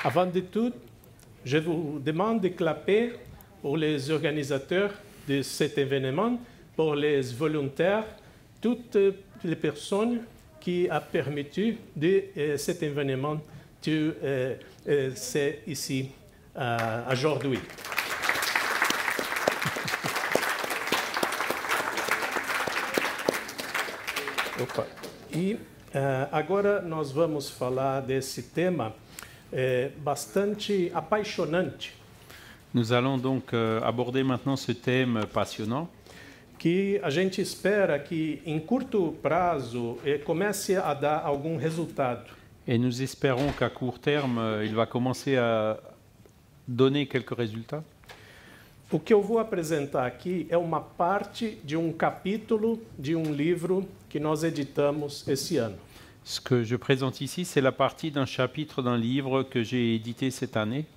Avant de tout, je vous demande de clapper pour les organisateurs de cet événement, pour les volontaires, toutes les personnes qui ont permis de cet événement c'est ici aujourd'hui. Opa. E agora nós vamos falar desse tema bastante apaixonante. Nous allons donc aborder maintenant ce thème passionnant Que a gente espera que em curto prazo comece a dar algum resultado. et nous espérons qu'à court terme, il va commencer à donner quelques résultats. O que eu vou apresentar aqui é uma parte de um capítulo de um livro que nós editamos esse ano. Ce que je présente ici, c'est la partie d'un chapitre d'un livre que j'ai édité cette année.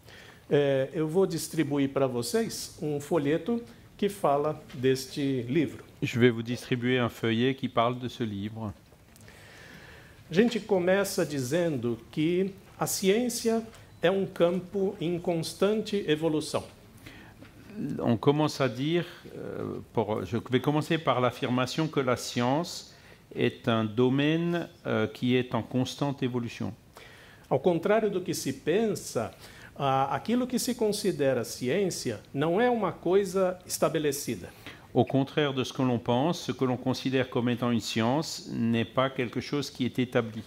Eu vou distribuir para vocês um folheto que fala deste livro. Je vais vous distribuer un feuillet qui parle de ce livre. A gente começa dizendo que a ciência é um campo em constante evolução. On commence à dire, je vais commencer par l'affirmation que la science est un domaine qui est en constante évolution. Ao contrário do que se pensa, aquilo que se considera ciência não é uma coisa estabelecida. Au contraire de ce que l'on pense, ce que l'on considère comme étant une science n'est pas quelque chose qui est établi.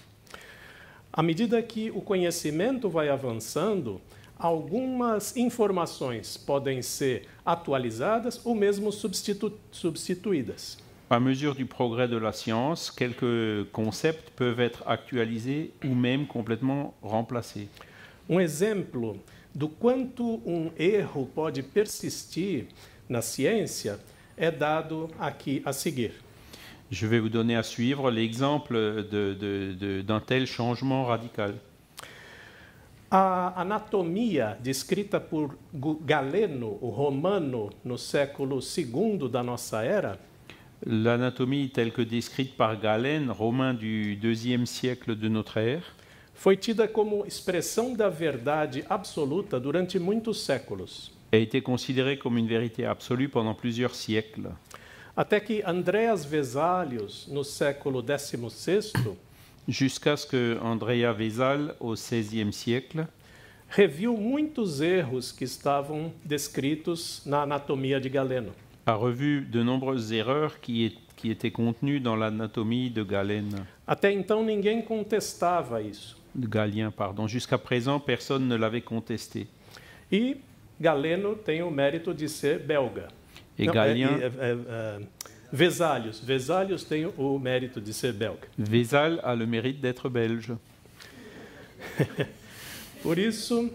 À medida que o conhecimento vai avançando, algumas informações podem ser atualizadas ou mesmo substituídas. À mesure du progrès de la science, quelques concepts peuvent être actualisés ou même complètement remplacés. Exemplo do quanto erro pode persistir na ciência é dado aqui a seguir. Je vais vous donner à suivre l'exemple d'un tel changement radical. A anatomia descrita por Galeno, o romano, no século II da nossa era, L'anatomie telle que décrite par Galen, romain du IIe siècle de notre ère, foi tida como expressão da verdade absoluta durante muitos séculos. a été considérée comme une vérité absolue pendant plusieurs siècles. Até que Andreas Vesalius, no século XVI, Jusqu'à ce que Andrea Vesal, au XVIe siècle, reviu muitos erros que estavam descritos na anatomia de Galeno. a revu de nombreuses erreurs qui étaient contenues dans l'anatomie de Galen. Até então ninguém contestava isso. De Galien, pardon. Jusqu'à présent, personne ne l'avait contesté. E Galeno tem o mérito de ser belga. Et Não, Galien, Vesalius tem o mérito de ser belga. Vesal a le mérite d'être belge. Por isso,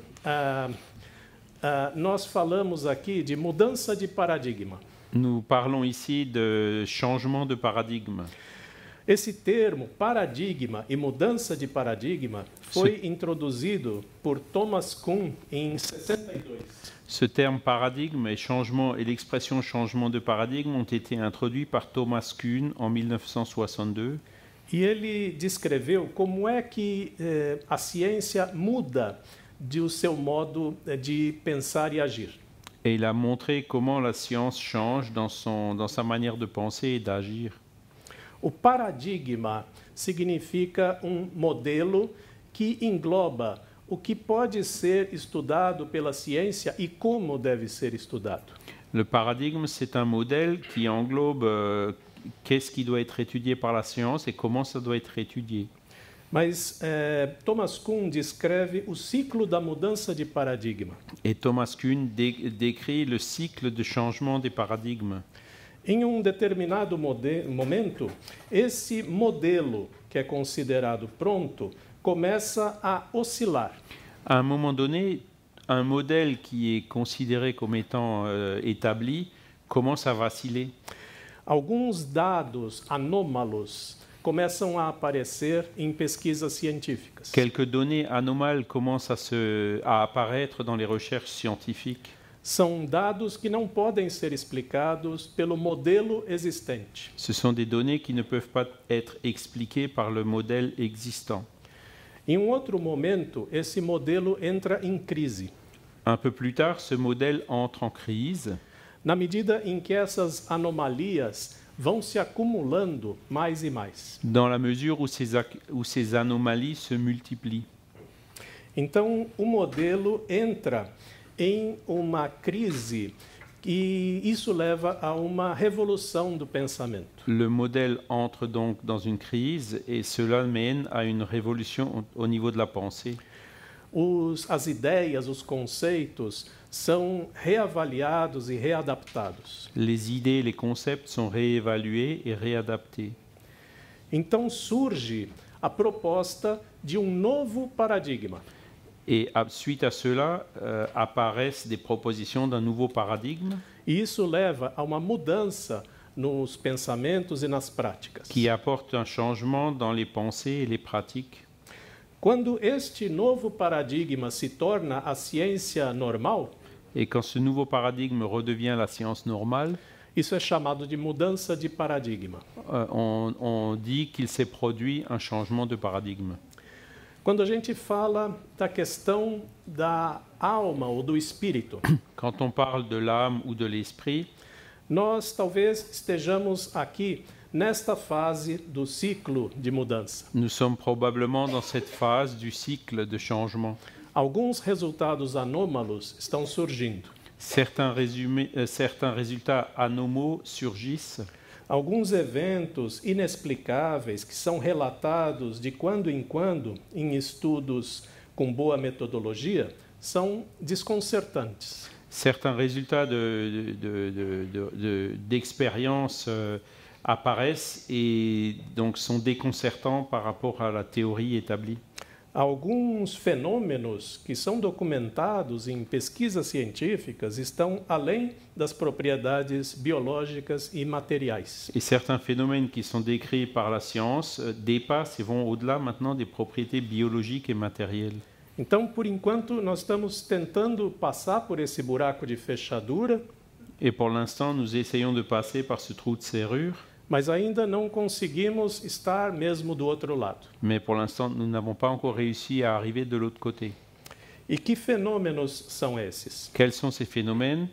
nós falamos aqui de mudança de paradigma. Nous parlons ici de changement de paradigme. Esse termo, paradigma e mudança de paradigma, foi introduzido por Thomas Kuhn em 62. Ce terme paradigme et changement et l'expression changement de paradigme ont été introduits par Thomas Kuhn en 1962. E ele descreveu como é que a ciência muda do seu modo de pensar e agir. Et il a montré comment la science change dans sa manière de penser et d'agir. O paradigma significa modelo que engloba o que pode ser estudado pela ciência e como deve ser estudado. Le paradigme, c'est un modèle qui englobe qu'est-ce qui doit être étudié par la science et comment ça doit être étudié. Mas Thomas Kuhn descreve o ciclo da mudança de paradigma. Et Thomas Kuhn décrit le cycle de changement des paradigmes. Em determinado momento, esse modelo que é considerado pronto começa a oscilar. À un moment donné, un modèle qui est considéré comme étant établi commence à vaciller. Alguns dados anômalos começam a aparecer em pesquisas científicas. Quelques données anomales commencent à apparaître dans les recherches scientifiques. São dados que não podem ser explicados pelo modelo existente. Ce sont des données qui ne peuvent pas être expliquées par le modèle existant. Em outro momento, esse modelo entra em crise, Un peu plus tard, ce modèle entre en crise na medida em que essas anomalias vão se acumulando mais e mais. dans la mesure où ces anomalies se multiplient. Então, o modelo entra em uma crise e isso leva a uma revolução do pensamento. Le modèle entre donc dans une crise et cela mène à une révolution au niveau de la pensée. As ideias, os conceitos são reavaliados e readaptados. Les idées, les concepts sont réévalués et réadaptés. Então surge a proposta de um novo paradigma. Et suite à cela, apparaissent des propositions d'un nouveau paradigme E isso leva a uma mudança nos pensamentos e nas práticas. qui apporte un changement dans les pensées et les pratiques. Quando este novo paradigma se torna a ciência normal, Et quand ce nouveau paradigme redevient la science normale, isso é chamado de mudança de paradigma. on dit qu'il s'est produit un changement de paradigme. Quando a gente fala da questão da alma ou do espírito, Quand on parle de l'âme ou de l'esprit, nós talvez estejamos aqui nesta fase do ciclo de mudança. nous sommes probablement dans cette phase du cycle de changement. Alguns resultados anômalos estão surgindo. Certains résultats anomaux surgissent. Alguns eventos inexplicáveis que são relatados de quando em quando em estudos com boa metodologia são desconcertantes. Certains résultats d'expérience apparaissent et donc sont déconcertants par rapport à la théorie établie. Alguns fenômenos que são documentados em pesquisas científicas estão além das propriedades biológicas e materiais. Et certains phénomènes qui sont décrits par la science dépassent et vont au-delà maintenant des propriétés biologiques et matérielles. Então, por enquanto, nós estamos tentando passar por esse buraco de fechadura, Et pour l'instant, nous essayons de passer par ce trou de serrure, mas ainda não conseguimos estar mesmo do outro lado. mais pour l'instant, nous n'avons pas encore réussi à arriver de l'autre côté. E que fenômenos são esses? Quels sont ces phénomènes?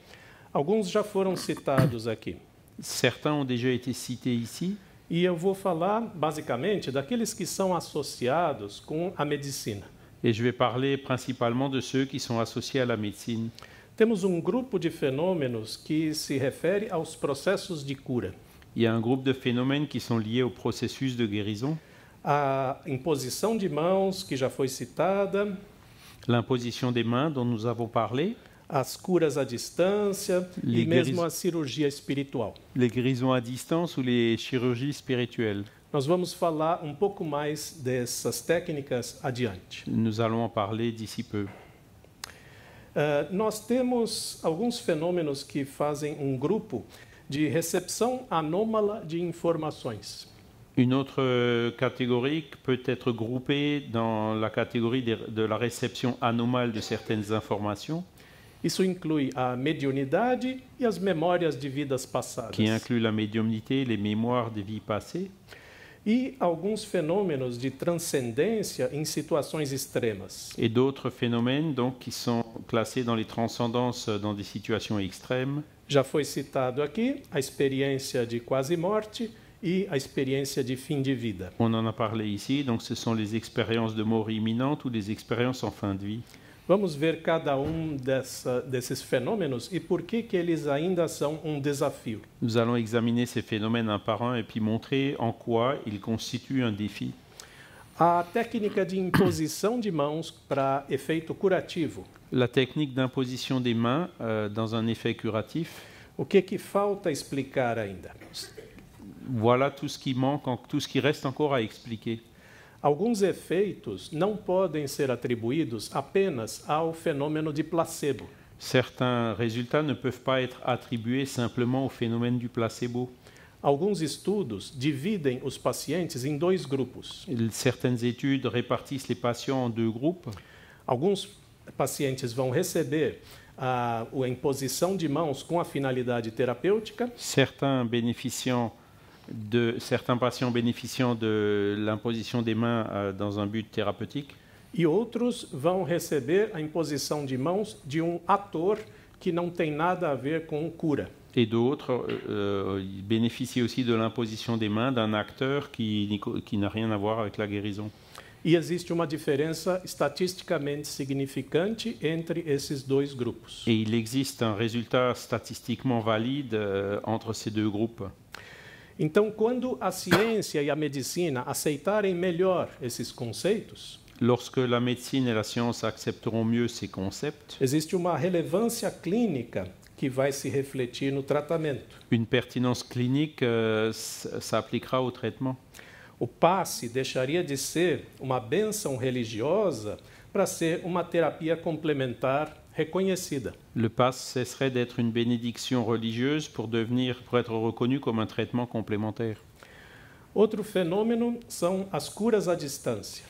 Alguns já foram citados aqui. Certains ont déjà été cités ici, E eu vou falar, basicamente, daqueles que são associados com a medicina. et je vais parler principalement de ceux qui sont associés à la médecine. Temos um grupo de fenômenos que se refere aos processos de cura. Il y a un groupe de phénomènes qui sont liés au processus de guérison, A imposição de mãos, que já foi citada, l'imposition des mains dont nous avons parlé, as curas à distância e Les mesmo guéris- a cirurgia espiritual. les guérisons à distance ou les chirurgies spirituelles. Nós vamos falar um pouco mais dessas técnicas adiante. Nous allons en parler d'ici peu. Nós temos alguns fenômenos que fazem um grupo de recepção anômala de informações. Une autre catégorie peut être groupée dans la catégorie de la réception anomale de certaines informations, Isso inclui a mediunidade e as memórias de vidas passadas. qui inclut la médiumnité, les mémoires des vies passées, E alguns fenômenos de transcendência em situações extremas. et d'autres phénomènes donc, qui sont classés dans les transcendances dans des situations extrêmes. Já foi citado aqui a experiência de quase morte e a experiência de fim de vida. On en a parlé ici, donc ce sont les expériences de mort imminente ou les expériences en fin de vie. Vamos ver cada desses fenômenos e por que eles ainda são um desafio. Nous allons examiner ces phénomènes un par un et puis montrer en quoi ils constituent un défi. A técnica de imposição de mãos para efeito curativo. La technique d'imposition des mains dans un effet curatif, O que falta explicar ainda? voilà tout ce qui manque, tout ce qui reste encore à expliquer. Alguns efeitos não podem ser atribuídos apenas ao fenômeno de placebo. Certains résultats ne peuvent pas être attribués simplement au phénomène du placebo. Alguns estudos dividem os pacientes em dois grupos. Certaines études répartissent les patients en deux groupes. Alguns pacientes vão receber a imposição de mãos com a finalidade terapêutica Certains patients bénéficiant de l'imposition des mains dans un but thérapeutique, e outros vão receber a imposição de mãos de um ator que não tem nada a ver com cura. Et d'autres bénéficient aussi de l'imposition des mains d'un acteur qui n'a rien à voir avec la guérison. E existe uma diferença estatisticamente significante entre esses dois grupos. Et il existe un résultat statistiquement valide entre ces deux groupes. Então, quando a ciência e a medicina aceitarem melhor esses conceitos, Lorsque la médecine et la science accepteront mieux ces concepts, existe uma relevância clínica que vai se refletir no tratamento. une pertinence clinique s'appliquera au traitement. O passe deixaria de ser uma bênção religiosa para ser uma terapia complementar reconhecida. Le pass cesserait d'être une bénédiction religieuse pour être reconnu comme un traitement complémentaire. Outro fenômeno são as curas à distância.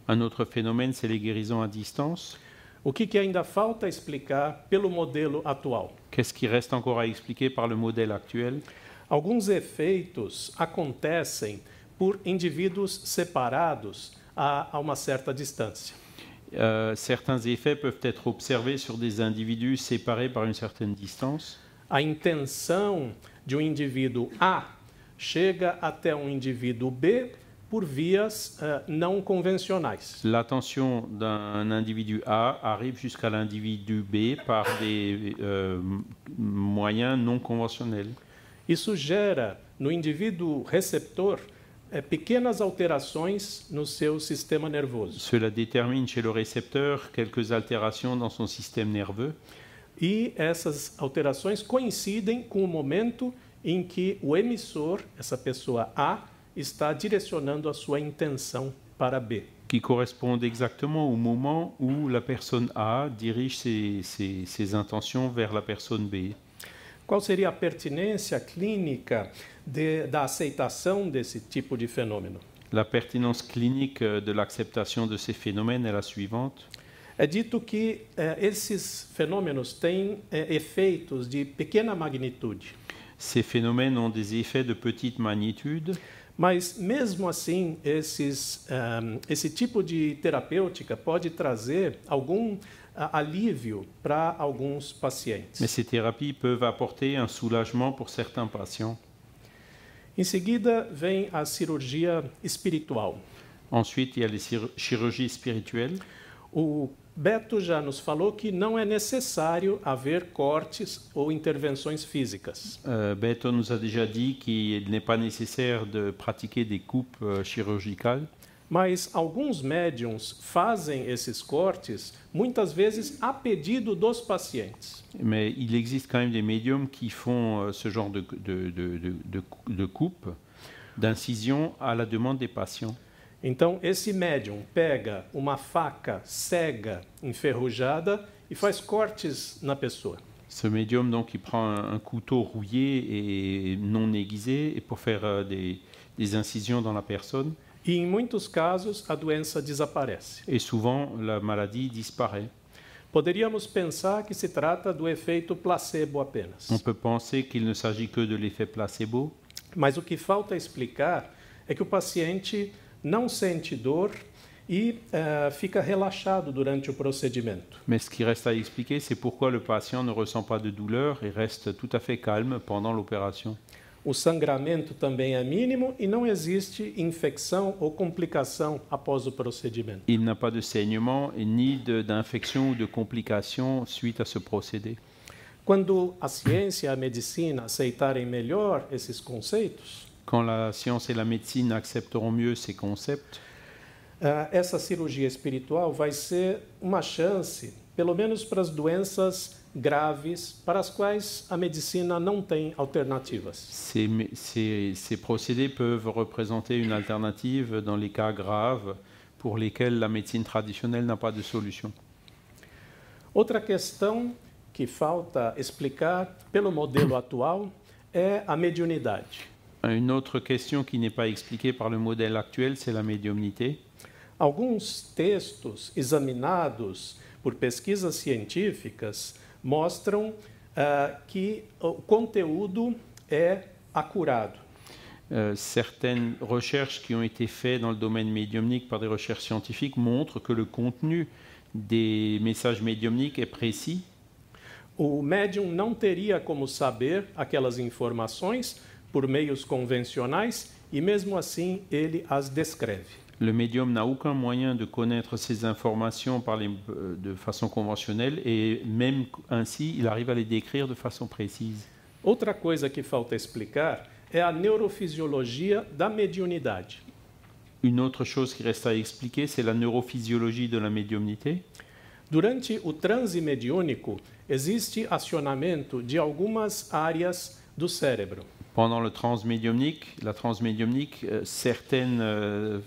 Un autre phénomène, c'est les guérisons à distance. O que ainda falta explicar pelo modelo atual? Qu'est-ce qui reste encore à expliquer par le modèle actuel? Alguns efeitos acontecem por indivíduos separados a uma certa distância. Certains effets peuvent être observés sur des individus séparés par une certaine distance. A intenção de um indivíduo A chega até um indivíduo B por vias não convencionais. L'attention d'un individu A arrive jusqu'à l'individu B par des moyens non conventionnels. Isso gera no indivíduo receptor pequenas alterações no seu sistema nervoso. Cela détermine chez le récepteur quelques altérations dans son système nerveux. E essas alterações coincidem com o momento em que o emissor, essa pessoa A, está direcionando a sua intenção para B. Qui correspondent exactement au moment où la personne A dirige ses intentions vers la personne B. Qual seria a pertinência clínica da aceitação desse tipo de fenômeno? La pertinence clinique de l'acceptation de ces phénomènes est la suivante. É dito que esses fenômenos têm efeitos de pequena magnitude. Ces phénomènes ont des effets de petite magnitude. Mas, mesmo assim, esse tipo de terapêutica pode trazer algum alívio para alguns pacientes. Mais ces thérapies peuvent apporter un soulagement pour certains patients. Em seguida, vem a cirurgia espiritual. Ensuite, il y a les chirurgies spirituelles. O Beto já nos falou que não é necessário haver cortes ou intervenções físicas. Beto nous a déjà dit qu'il n'est pas nécessaire de pratiquer des coupes chirurgicales. Mas alguns médiums fazem esses cortes, muitas vezes a pedido dos pacientes. Mais il existe quand même des médiums qui font ce genre de coupe, d'incision à la demande des patients. Então, esse médium pega uma faca cega, enferrujada, e faz cortes na pessoa. Ce médium, donc, il prend un couteau rouillé et non aiguisé pour faire des incisions dans la personne. E, em muitos casos, a doença desaparece. Et souvent, la maladie disparaît. Poderíamos pensar que se trata do efeito placebo apenas. On peut penser qu'il ne s'agit que de l'effet placebo. Mas o que falta explicar é que o paciente não sente dor e fica relaxado durante o procedimento. Mais ce qui reste à expliquer, c'est pourquoi le patient ne ressent pas de douleur et reste tout à fait calme pendant l'opération. O sangramento também é mínimo e não existe infecção ou complicação após o procedimento. Il n'a pas de saignement et ni d'infection ou de complications suite à ce procédé. Quando a ciência e a medicina aceitarem melhor esses conceitos, Quand la science et la médecine accepteront mieux ces concepts, essa cirurgia espiritual vai ser uma chance, pelo menos para as doenças graves, para as quais a medicina não tem alternativas. ces procédés peuvent représenter une alternative dans les cas graves pour lesquels la médecine traditionnelle n'a pas de solution. Outra questão que falta explicar pelo modelo atual é a mediunidade. Une autre question qui n'est pas expliquée par le modèle actuel, c'est la médiumnité. Alguns textos examinados por pesquisas científicas mostram que o conteúdo é acurado. Certaines recherches qui ont été faites dans le domaine médiumnique par des recherches scientifiques montrent que le contenu des messages médiumniques est précis. O médium não teria como saber aquelas informações por meios convencionais e, mesmo assim, ele as descreve. Le médium n'a aucun moyen de connaître ces informations de façon conventionnelle et même ainsi, il arrive à les décrire de façon précise. Outra coisa que falta explicar é a neurofisiologia da mediunidade. Une autre chose qui reste à expliquer, c'est la neurophysiologie de la médiumnité. Durante o transe mediúnico, existe acionamento de algumas áreas do cérebro. Pendant la transe médiumnique, certaines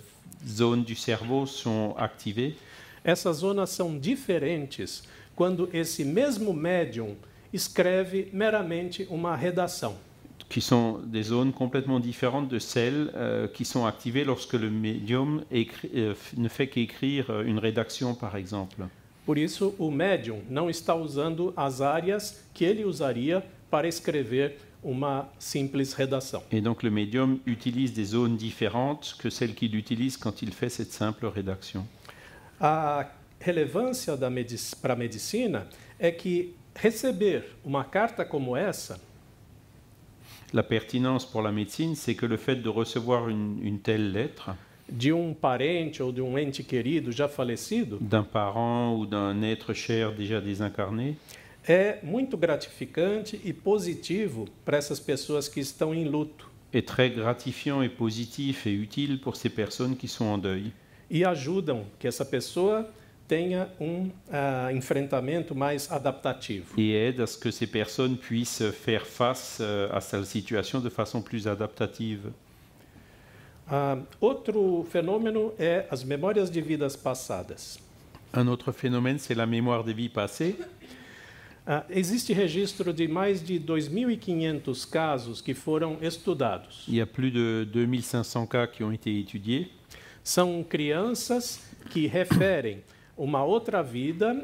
zones du cerveau sont activées. Essas zonas são diferentes quando esse mesmo médium escreve meramente uma redação. Qui sont des zones complètement différentes de celles qui sont activées lorsque le médium ne fait qu'écrire une rédaction, par exemple. Por isso, o médium não está usando as áreas que ele usaria para escrever uma simples redação. Et donc le médium utilise des zones différentes que celles qu'il utilise quand il fait cette simple rédaction. A relevância para a medicina é que receber uma carta como essa La pertinence pour la médecine, c'est que le fait de recevoir une telle lettre de parente ou de ente querido já falecido d'un parent ou d'un être cher déjà désincarné é muito gratificante e positivo para essas pessoas que estão em luto. est très gratifiant et positif et utile pour ces personnes qui sont en deuil. E ajudam que essa pessoa tenha enfrentamento mais adaptativo. Et aide à ce que ces personnes puissent faire face à cette situation de façon plus adaptative. Outro fenômeno é as memórias de vidas passadas. Un autre phénomène, c'est la mémoire des vies passées. Existe registro de mais de 2.500 casos que foram estudados. Il y a plus de 2500 cas qui ont été étudiés. São crianças que referem uma outra vida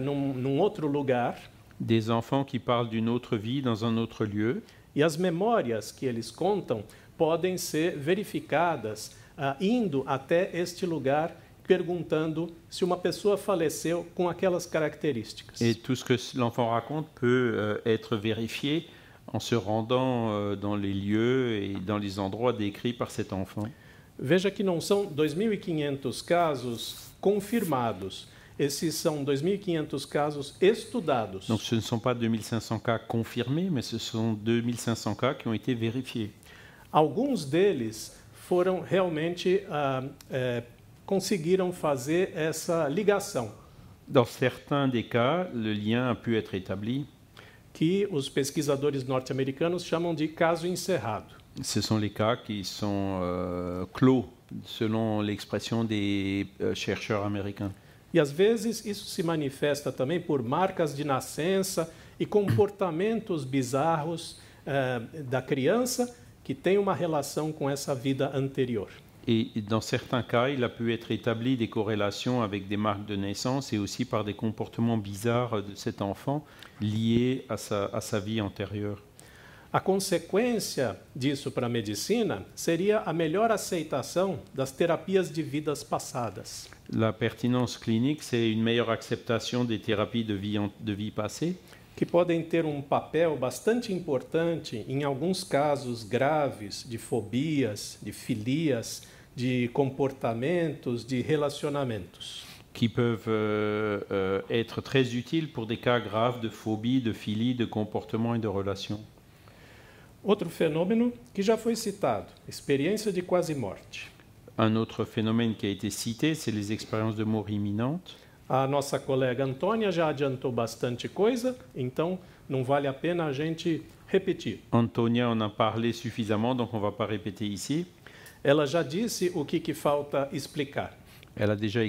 num outro lugar. Des enfants qui parlent d'une autre vie dans un autre lieu. E as memórias que eles contam podem ser verificadas indo até este lugar, perguntando se uma pessoa faleceu com aquelas características. Et tout ce que l'enfant raconte peut être vérifié en se rendant dans les lieux et dans les endroits décrits par cet enfant. Veja que não são 2.500 casos confirmados. Esses são 2.500 casos estudados. Donc ce ne sont pas 2500 cas confirmés, mais ce sont 2500 cas qui ont été vérifiés. Alguns deles foram realmente conseguiram fazer essa ligação. Dans certains des cas, le lien a pu être établi. Que os pesquisadores norte-americanos chamam de caso encerrado. Ce sont les cas qui sont clos, selon l'expression des chercheurs américains. E às vezes isso se manifesta também por marcas de nascença e comportamentos bizarros da criança que tem uma relação com essa vida anterior. Et dans certains cas, il a pu être établi des corrélations avec des marques de naissance et aussi par des comportements bizarres de cet enfant liés à sa vie antérieure. A consequência disso para a medicina seria a melhor aceitação das terapias de vidas passadas. La pertinence clinique, c'est une meilleure acceptation des thérapies de vie passée, que podem ter papel bastante importante em alguns casos graves de fobias, de filias, de comportamentos, de relacionamentos. Qui peuvent être très utiles pour des cas graves de phobie, de philie, de comportement et de relations. Outro fenômeno que já foi citado, experiência de quase morte. Un autre phénomène qui a été cité, c'est les expériences de mort imminente. A nossa colega Antônia já adiantou bastante coisa, então não vale a pena a gente repetir. Antonia en a parlé suffisamment, donc on ne va pas répéter ici. Ela já disse o que falta explicar. Elle a déjà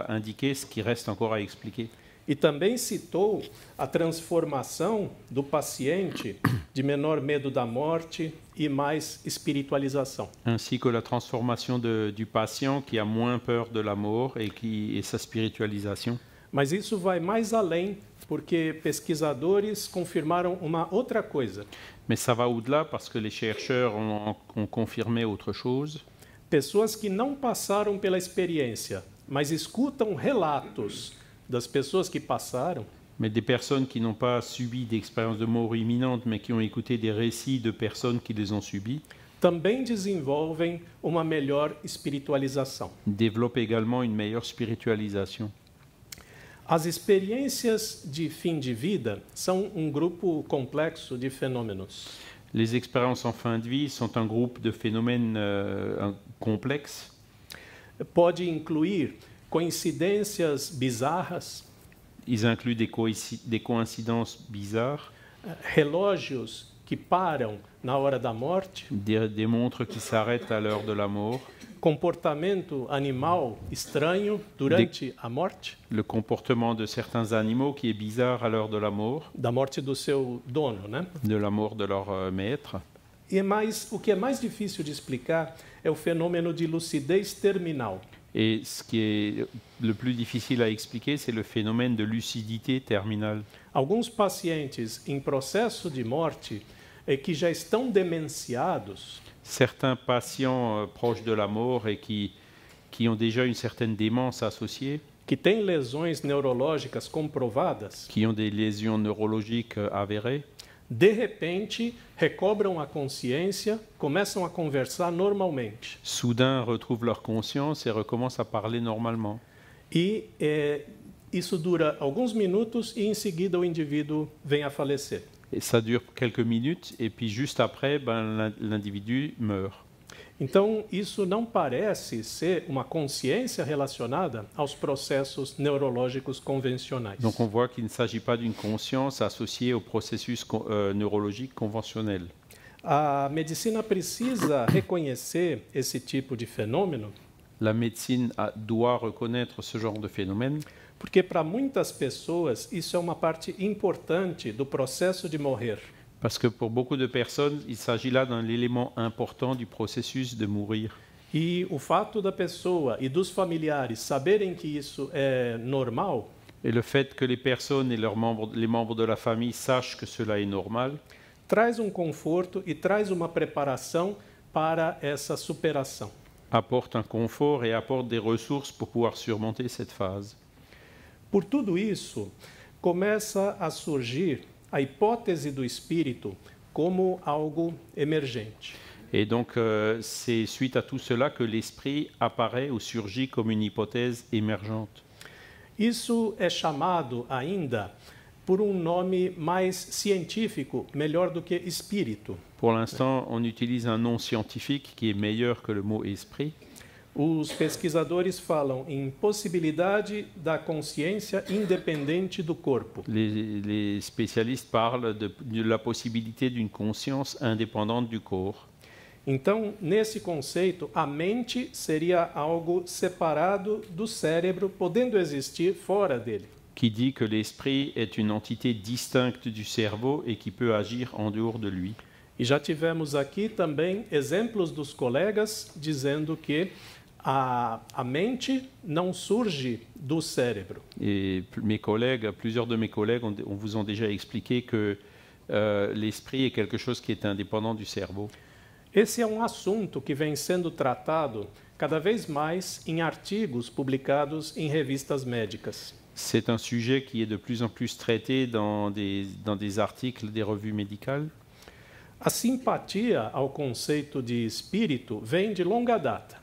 indiqué ce qui reste encore à expliquer. E também citou a transformação do paciente de menor medo da morte e mais espiritualização. Ainsi que la transformation du patient qui a moins peur de la mort et sa spiritualisation. Mas isso vai mais além, porque pesquisadores confirmaram uma outra coisa. Mais ça va au-delà parce que les chercheurs ont confirmé autre chose. Pessoas que não passaram pela experiência, mas escutam relatos das pessoas que passaram, Mais des personnes qui n'ont pas subi d'expérience de mort imminente, mais qui ont écouté des récits de personnes qui les ont subis, também desenvolvem uma melhor espiritualização. développent également une meilleure spiritualisation. As experiências de fim de vida são um grupo complexo de fenômenos. Les expériences en fin de vie sont un groupe de phénomènes complexes. Pode incluir coincidências bizarras, Ils incluent des coïncidences bizarres, relógios que param na hora da morte, des montres qui s'arrêtent à l'heure de la mort, comportamento animal estranho durante a morte, le comportement de certains animaux qui est bizarre à l'heure de la mort, da morte do seu dono, né? de la mort de leur maître. E o que é mais difícil de explicar é o fenômeno de lucidez terminal. Et ce qui est le plus difficile à expliquer, c'est le phénomène de lucidité terminale. Alguns pacientes em processo de morte que já estão demenciados, Certains patients proches de la mort et qui ont déjà une certaine démence associée, que têm lesões neurológicas comprovadas, qui ont des lésions neurologiques avérées, de repente recobram a consciência, começam a conversar normalmente. soudain retrouvent leur conscience et recommencent à parler normalement. E isso dura alguns minutos e em seguida o indivíduo vem a falecer. Et ça dure quelques minutes et puis juste après, l'individu meurt. Então, isso não parece ser uma consciência relacionada aos processos neurológicos convencionais. Donc on voit qu'il ne s'agit pas d'une conscience associée au processus neurologique conventionnel. A medicina precisa reconhecer esse tipo de fenômeno, La médecine doit reconnaître ce genre de phénomène porque para muitas pessoas isso é uma parte importante do processo de morrer. parce que pour beaucoup de personnes, il s'agit là d'un élément important du processus de mourir. E o fato da pessoa e dos familiares saberem que isso é normal, Et le fait que les personnes et les membres de la famille sachent que cela est normal, traz um conforto e traz uma preparação para essa superação. apporte un confort et apporte des ressources pour pouvoir surmonter cette phase. Por tudo isso, começa a surgir a hipótese do espírito como algo emergente. Et donc, c'est suite à tout cela que l'esprit apparaît ou surgit comme une hypothèse émergente. Isso é chamado ainda por um nome mais científico, melhor do que espírito. Pour l'instant, on utilise un nom scientifique qui est meilleur que le mot esprit. Os pesquisadores falam em possibilidade da consciência independente do corpo. Les spécialistes parlent de la possibilité d'une conscience indépendante du corps. Então, nesse conceito, a mente seria algo separado do cérebro, podendo existir fora dele. Qui dit que l'esprit est une entité distincte du cerveau et qui peut agir en dehors de lui. E já tivemos aqui também exemplos dos colegas dizendo que a mente não surge do cérebro. Et plusieurs de mes collègues vous ont déjà expliqué que l'esprit est quelque chose qui est indépendant du cerveau. Esse é um assunto que vem sendo tratado cada vez mais em artigos publicados em revistas médicas. C'est un sujet qui est de plus en plus traité dans des articles des revues médicales. A simpatia ao conceito de espírito vem de longa data.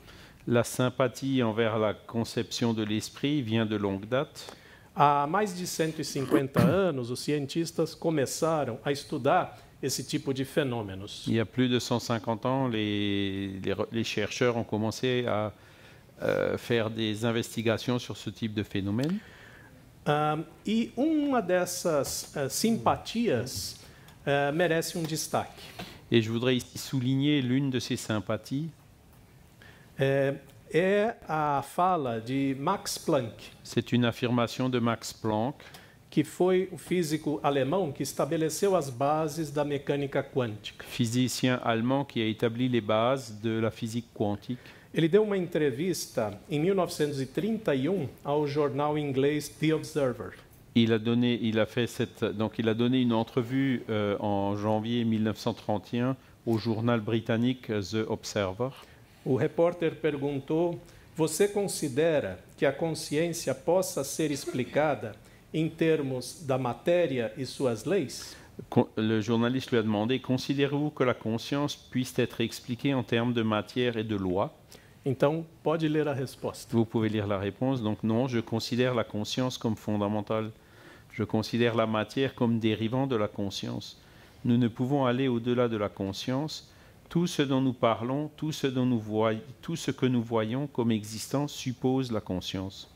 La sympathie envers la conception de l'esprit vient de longue date. Há mais de 150 anos, os cientistas começaram a estudar esse tipo de fenômenos. Il y a plus de 150 ans, les chercheurs ont commencé à faire des investigations sur ce type de phénomène. E uma dessas simpatias merece destaque. Et je voudrais ici souligner l'une de ces sympathies. É a fala de Max Planck, C'est une affirmation de Max Planck, que foi o físico alemão que estabeleceu as bases da mecânica quântica. physicien allemand qui a établi les bases de la physique quantique. Ele deu uma entrevista em 1931 ao jornal inglês The Observer. Il a donné une entrevue en janvier 1931 au journal britannique The Observer. O repórter perguntou: você considera que a consciência possa ser explicada em termos da matéria e suas leis? Le journaliste lui a demandé: considérez-vous que la conscience puisse être expliquée en termes de matière et de loi? Então, pode ler a resposta. Vous pouvez lire la réponse. Donc non, je considère la conscience comme fondamentale. Je considère la matière comme dérivant de la conscience. Nous ne pouvons aller au-delà de la conscience. Tout ce dont nous parlons, tout ce que nous voyons comme existant suppose la conscience.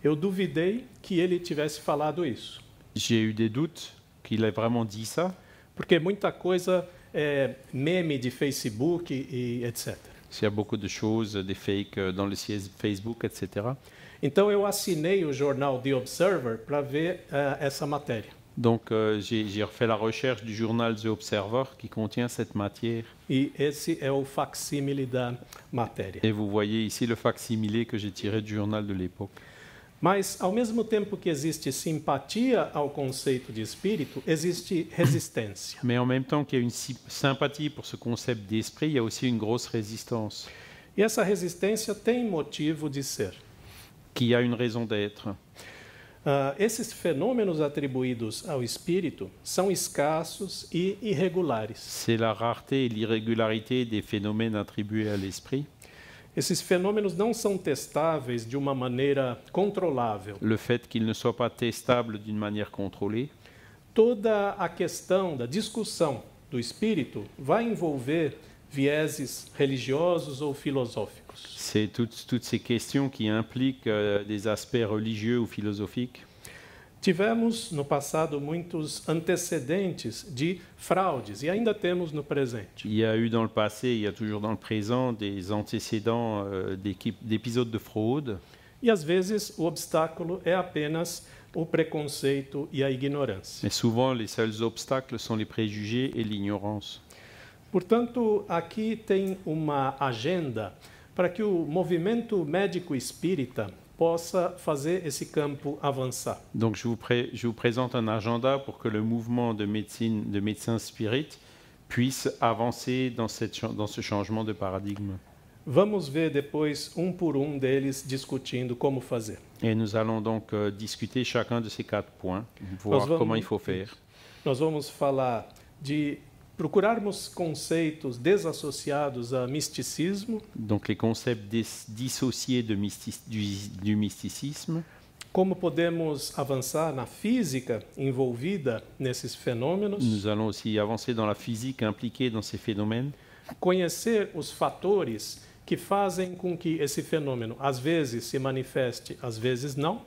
Eu duvidei que ele tivesse falado isso. J'ai eu des doutes qu'il ait vraiment dit ça. Porque muita coisa é meme de Facebook e etc. Il y a beaucoup de choses, des fakes dans le siège Facebook, etc. Então eu assinei o jornal The Observer para ver essa matéria. Donc j'ai refait la recherche du journal The Observer qui contient cette matière. E esse é o facsímile da matéria. Et vous voyez ici le fac-similé que j'ai tiré du journal de l'époque. Mas, ao mesmo tempo que existe simpatia ao conceito de espírito, existe resistência. Mais en même temps qu'il y a une sympathie pour ce concept d'esprit, il y a aussi une grosse résistance. E essa resistência tem motivo de ser. Qui a une raison d'être. Esses fenômenos atribuídos ao espírito são escassos e irregulares. C'est la rareté et l'irrégularité des phénomènes attribués à l'esprit. Esses fenômenos não são testáveis de uma maneira controlável. Le fait qu'ils ne soient pas testables d'une manière contrôlée. Toda a questão da discussão do espírito vai envolver vieses religiosos ou filosóficos. C'est toutes ces questions qui impliquent des aspects religieux ou philosophiques. Tivemos no passado muitos antecedentes de fraudes e ainda temos no presente. Il y a eu dans le passé, il y a toujours dans le présent des antécédents d'épisodes de fraude. E às vezes o obstáculo é apenas o preconceito e a ignorância. Mais souvent, les seuls obstacles sont les préjugés et l'ignorance. Portanto, aqui tem uma agenda para que o movimento médico espírita possa fazer esse campo avançar. Donc je vous présente un agenda pour que le mouvement de médecins spirit puisse avancer dans ce changement de paradigme. Vamos ver depois por deles discutindo como fazer. Et nous allons donc discuter chacun de ces 4 points, voir comment il faut faire. Nós vamos falar de procurarmos conceitos desassociados a misticismo. Donc les concepts dissociés du mysticisme. Como podemos avançar na física envolvida nesses fenômenos. Nous allons aussi avancer dans la physique impliquée dans ces phénomènes. Conhecer os fatores que fazem com que esse fenômeno às vezes se manifeste, às vezes não.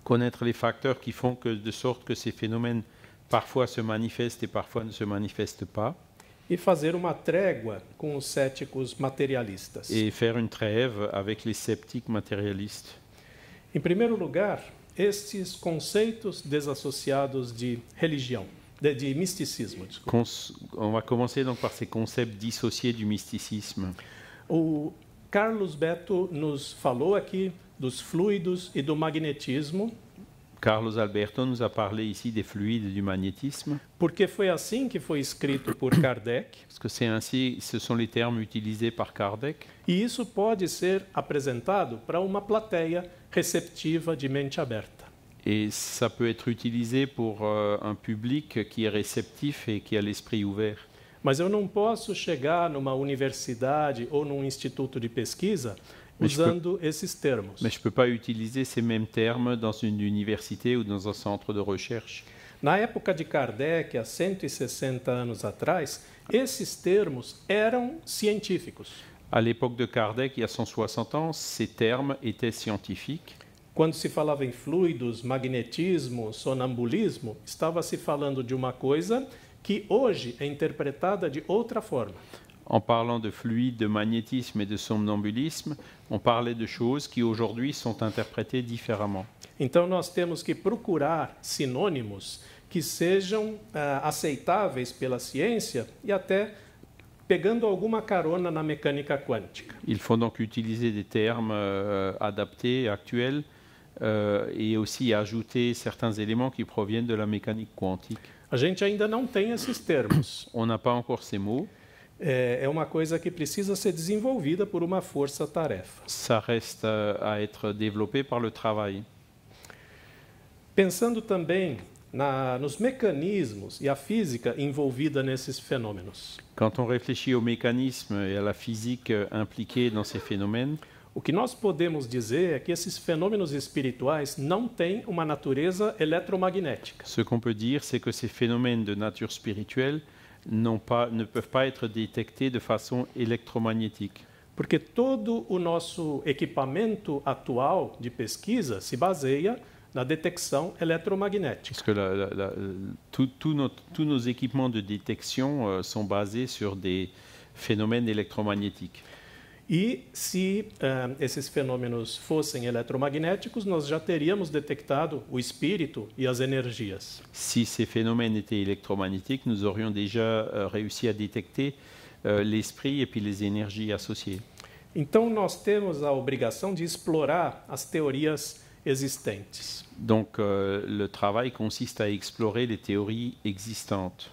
Connaître les facteurs qui font de sorte que ces phénomènes parfois se manifestent et parfois ne se manifestent pas. E fazer uma trégua com os céticos materialistas. Et faire une trêve avec les sceptiques matérialistes. Em primeiro lugar, estes conceitos desassociados de religião, de misticismo. On va commencer donc par ces concepts dissociés du mysticisme. O Carlos Beto nos falou aqui dos fluidos e do magnetismo. Carlos Alberto nous a parlé ici des fluides et du magnétisme. Porque foi assim que foi escrito por Kardec. Parce que c'est ainsi, ce sont les termes utilisés par Kardec. E isso pode ser apresentado para uma plateia receptiva de mente aberta. Et ça peut être utilisé pour un public qui est réceptif et qui a l'esprit ouvert. Mas eu não posso chegar numa universidade ou num instituto de pesquisa usando esses termos. Mais je ne peux pas utiliser ces mêmes termes dans une université ou dans un centre de recherche. Na época de Kardec, há 160 anos atrás, esses termos eram científicos. À l'époque de Kardec, il y a 160 ans, ces termes étaient scientifiques. Quando se falava em fluidos, magnetismo, sonambulismo, estava se falando de uma coisa que hoje é interpretada de outra forma. En parlant de fluide, de magnétisme et de somnambulisme, on parlait de choses qui aujourd'hui sont interprétées différemment. Então nós temos que procurar sinônimos que sejam aceitáveis pela ciência e até pegando alguma carona na mecânica quântica. Il faut donc utiliser des termes adaptés, actuels, et aussi ajouter certains éléments qui proviennent de la mécanique quantique. A gente ainda não tem esses termos. On n'a pas encore ces mots. É uma coisa que precisa ser desenvolvida por uma força-tarefa. Ça reste à être développé par le travail. Pensando também nos mecanismos e a física envolvida nesses fenômenos. Quand on réfléchit aux mécanismes et à la physique impliquée dans ces phénomènes, O que nós podemos dizer é que esses fenômenos espirituais não têm uma natureza eletromagnética. ce qu'on peut dire, c'est que ces phénomènes de nature spirituelle ne peuvent pas être détectés de façon électromagnétique. Porque todo o nosso equipamento atual de pesquisa se baseia na detecção eletromagnética. Parce que tous nos équipements de détection sont basés sur des phénomènes électromagnétiques. E se esses fenômenos fossem eletromagnéticos, nós já teríamos detectado o espírito e as energias. Si ces phénomènes étaient électromagnétiques, nous aurions déjà réussi à détecter l'esprit et puis les énergies associées. Então, nós temos a obrigação de explorar as teorias existentes. Donc le travail consiste à explorer les théories existantes.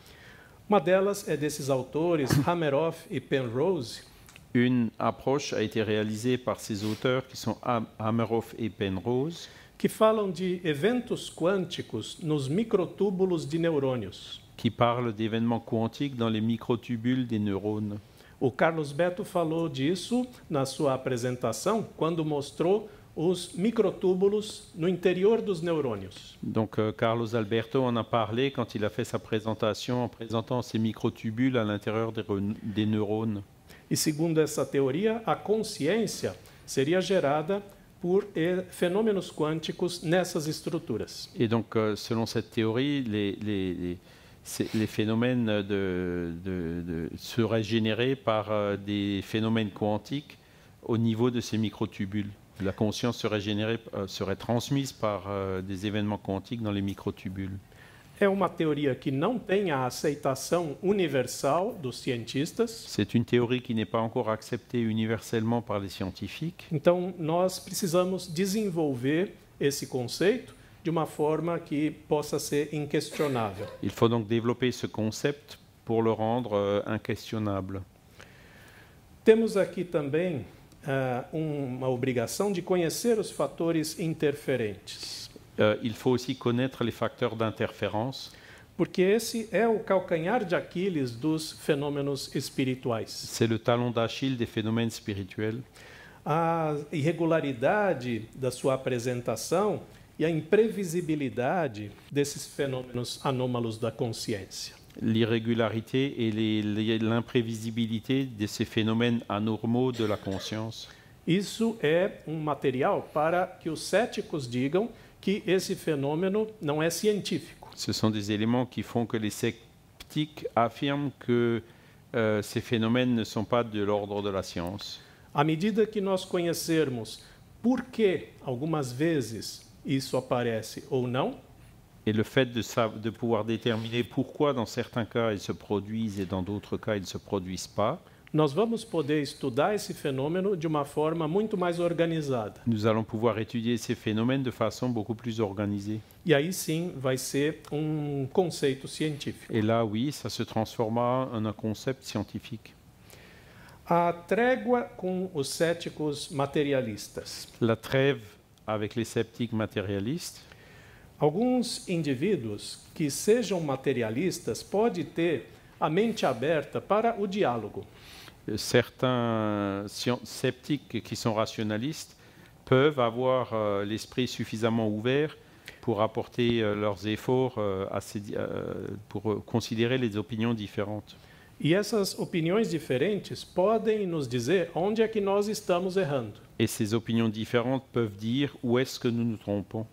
Uma delas é desses autores, Hameroff e Penrose. Une approche a été réalisée par ces auteurs qui sont Hameroff et Penrose, que falam de eventos quânticos nos microtúbulos de neurônios. qui parle d'événements quantiques dans les microtubules des neurones. O Carlos Beto falou disso na sua apresentação, quando mostrou os microtúbulos no interior dos neurônios. Donc Carlos Alberto en a parlé quand il a fait sa présentation en présentant ces microtubules à l'intérieur des neurones. E segundo essa teoria, a consciência seria gerada por fenômenos quânticos nessas estruturas. Et donc selon cette théorie, les phénomènes seraient générés par des phénomènes quantiques au niveau de ces microtubules. La conscience serait transmise par des événements quantiques dans les microtubules. É uma teoria que não tem a aceitação universal dos cientistas. C'est une théorie qui n'est pas encore acceptée universellement par les scientifiques. Então, nós precisamos desenvolver esse conceito de uma forma que possa ser inquestionável. Il faut donc développer ce concept pour le rendre inquestionnable. Temos aqui também uma obrigação de conhecer os fatores interferentes. Il faut aussi connaître les facteurs d'interférence. Porque esse é o calcanhar de Aquiles dos fenômenos espirituais. C'est le talon d'Achille des phénomènes spirituels. A irregularidade da sua apresentação e a imprevisibilidade desses fenômenos anômalos da consciência. L'irrégularité et l'imprévisibilité de ces phénomènes anormaux de la conscience. Isso é material para que os céticos digam que esse fenômeno não é científico. Ce sont des éléments qui font que les sceptiques affirment que ces phénomènes ne sont pas de l'ordre de la science. À medida que nós conhecermos por que algumas vezes isso aparece ou não, et le fait de pouvoir déterminer pourquoi dans certains cas ils se produisent et dans d'autres cas ils ne se produisent pas, nós vamos poder estudar esse fenômeno de uma forma muito mais organizada. Nous allons pouvoir étudier ces phénomènes de façon beaucoup plus organisée. E aí sim vai ser conceito científico. Et là, oui, ça se transformera en un concept scientifique. A trégua com os céticos materialistas. La trêve avec les sceptiques matérialistes. Alguns indivíduos que sejam materialistas podem ter a mente aberta para o diálogo. Certains sceptiques qui sont rationalistes peuvent avoir l'esprit suffisamment ouvert pour apporter leurs efforts pour considérer les opinions différentes. E essas opiniões diferentes podem nos dizer onde é que nós estamos errando. Et ces opinions différentes peuvent dire où est-ce que nous nous trompons.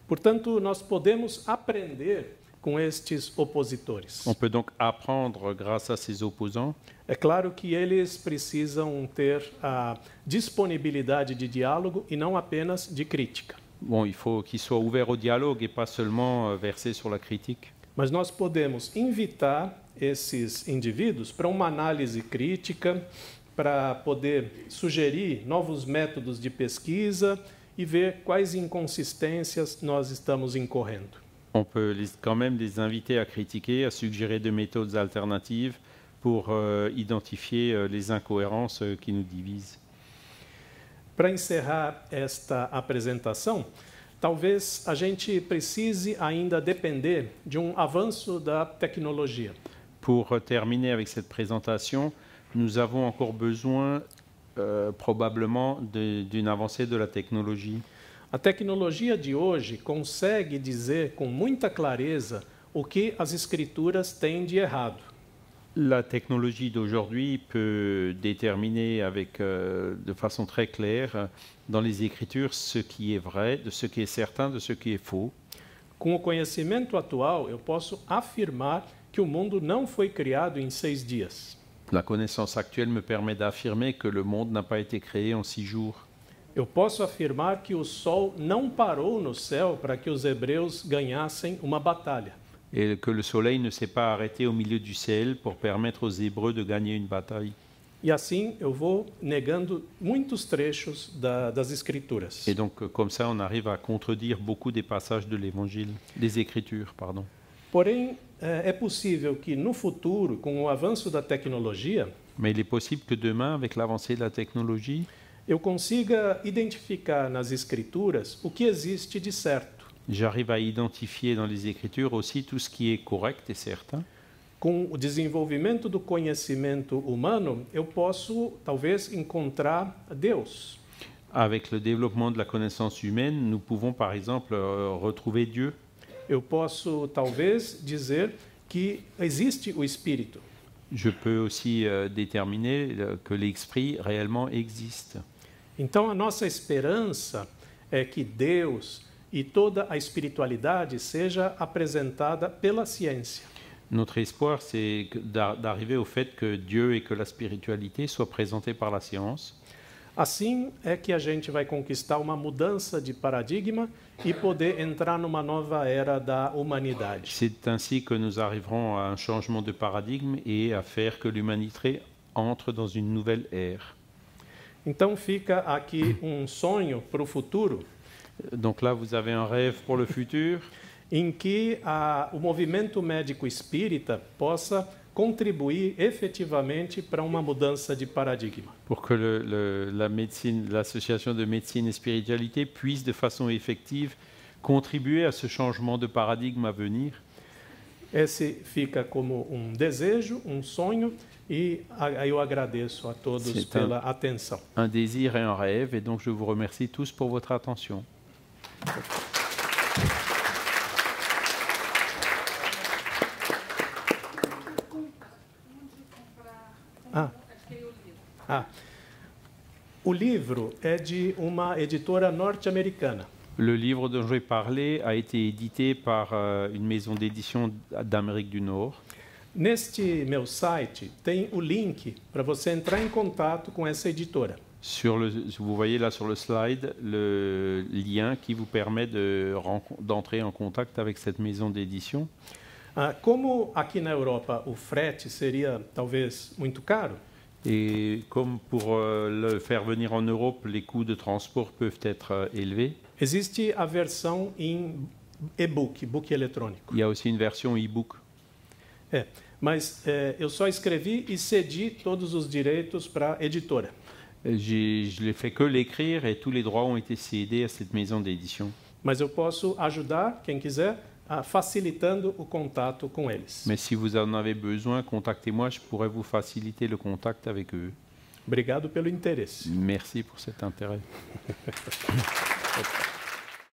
Portanto, nós podemos aprender com estes opositores. On peut donc apprendre grâce à ces opposants. É claro que eles precisam ter a disponibilidade de diálogo e não apenas de crítica. Bon, il faut qu'ils soient ouverts au dialogue et pas seulement versés sur la critique. Mas nós podemos invitar esses indivíduos para uma análise crítica, para poder sugerir novos métodos de pesquisa e ver quais inconsistências nós estamos incorrendo. On peut quand même les inviter à critiquer, à suggérer des méthodes alternatives pour identifier les incohérences qui nous divisent. Para encerrar esta apresentação, talvez a gente precise ainda depender de um avanço da tecnologia. Pour terminer avec cette présentation, nous avons encore besoin probablement d'une avancée de la technologie. A tecnologia de hoje consegue dizer com muita clareza o que as escrituras têm de errado. La technologie d'aujourd'hui peut déterminer de façon très claire dans les Écritures ce qui est vrai, de ce qui est certain, de ce qui est faux. Com o conhecimento atual, eu posso afirmar que o mundo não foi criado em 6 dias. La connaissance actuelle me permet d'affirmer que le monde n'a pas été créé en 6 jours. Eu posso afirmar que o sol não parou no céu para que os hebreus ganhassem uma batalha. Et que le soleil ne s'est pas arrêté au milieu du ciel pour permettre aux Hébreux de gagner une bataille. E assim eu vou negando muitos trechos das Escrituras. Et donc, comme ça, on arrive à contredire beaucoup des passages de l'Évangile, des Écritures, pardon. Porém, é possível que no futuro, com o avanço da tecnologia, mais il est possible que demain, avec l'avancée de la technologie, eu consiga identificar nas Escrituras o que existe de certo. J'arrive à identifier dans les Écritures aussi tout ce qui est correct et certain. Com o desenvolvimento do conhecimento humano, eu posso, talvez, encontrar Deus. Avec le développement de la connaissance humaine, nous pouvons, par exemple, retrouver Dieu. Eu posso, talvez, dizer que existe o Espírito. Je peux aussi déterminer que l'esprit réellement existe. Então, a nossa esperança é que Deus e toda a espiritualidade seja apresentada pela ciência. Notre espoir, c'est d'arriver au fait que Dieu et que la spiritualité soient présentés par la science. Assim é que a gente vai conquistar uma mudança de paradigma e poder entrar numa nova era da humanidade. C'est ainsi que nous arriverons à un changement de paradigme et à faire que l'humanité entre dans une nouvelle ère. Então fica aqui um sonho para o futuro. Donc là, vous avez un rêve pour le futur. Em que o movimento médico espírita possa contribuir efetivamente para uma mudança de paradigma. Pour que l'association de médecine et spiritualité puisse de façon effective contribuer à ce changement de paradigme à venir. Esse fica como um desejo, um sonho, e eu agradeço a todos pela atenção. Un désir et un rêve, et donc je vous remercie tous pour votre attention. O livro é de uma editora norte-americana. Le livre dont je vais parler a été édité par une maison d'édition d'Amérique du Nord. Neste meu site tem o link para você entrar em contato com essa editora. Vous voyez là sur le slide le lien qui vous permet d'entrer en contact avec cette maison d'édition. Como aqui na Europa o frete seria talvez muito caro, et comme pour le faire venir en Europe, les coûts de transport peuvent être élevés. Existe a versão em e-book, book eletrônico. Il y a aussi une version e-book. Mas eu só escrevi e cedi todos os direitos para a editora. Je n'ai fait que l'écrire et tous les droits ont été cédés à cette maison d'édition. Mas eu posso ajudar quem quiser facilitando o contato com eles. Mais si vous en avez besoin, contactez-moi, je pourrais vous faciliter le contact avec eux. Obrigado pelo interesse. Merci pour cet intérêt.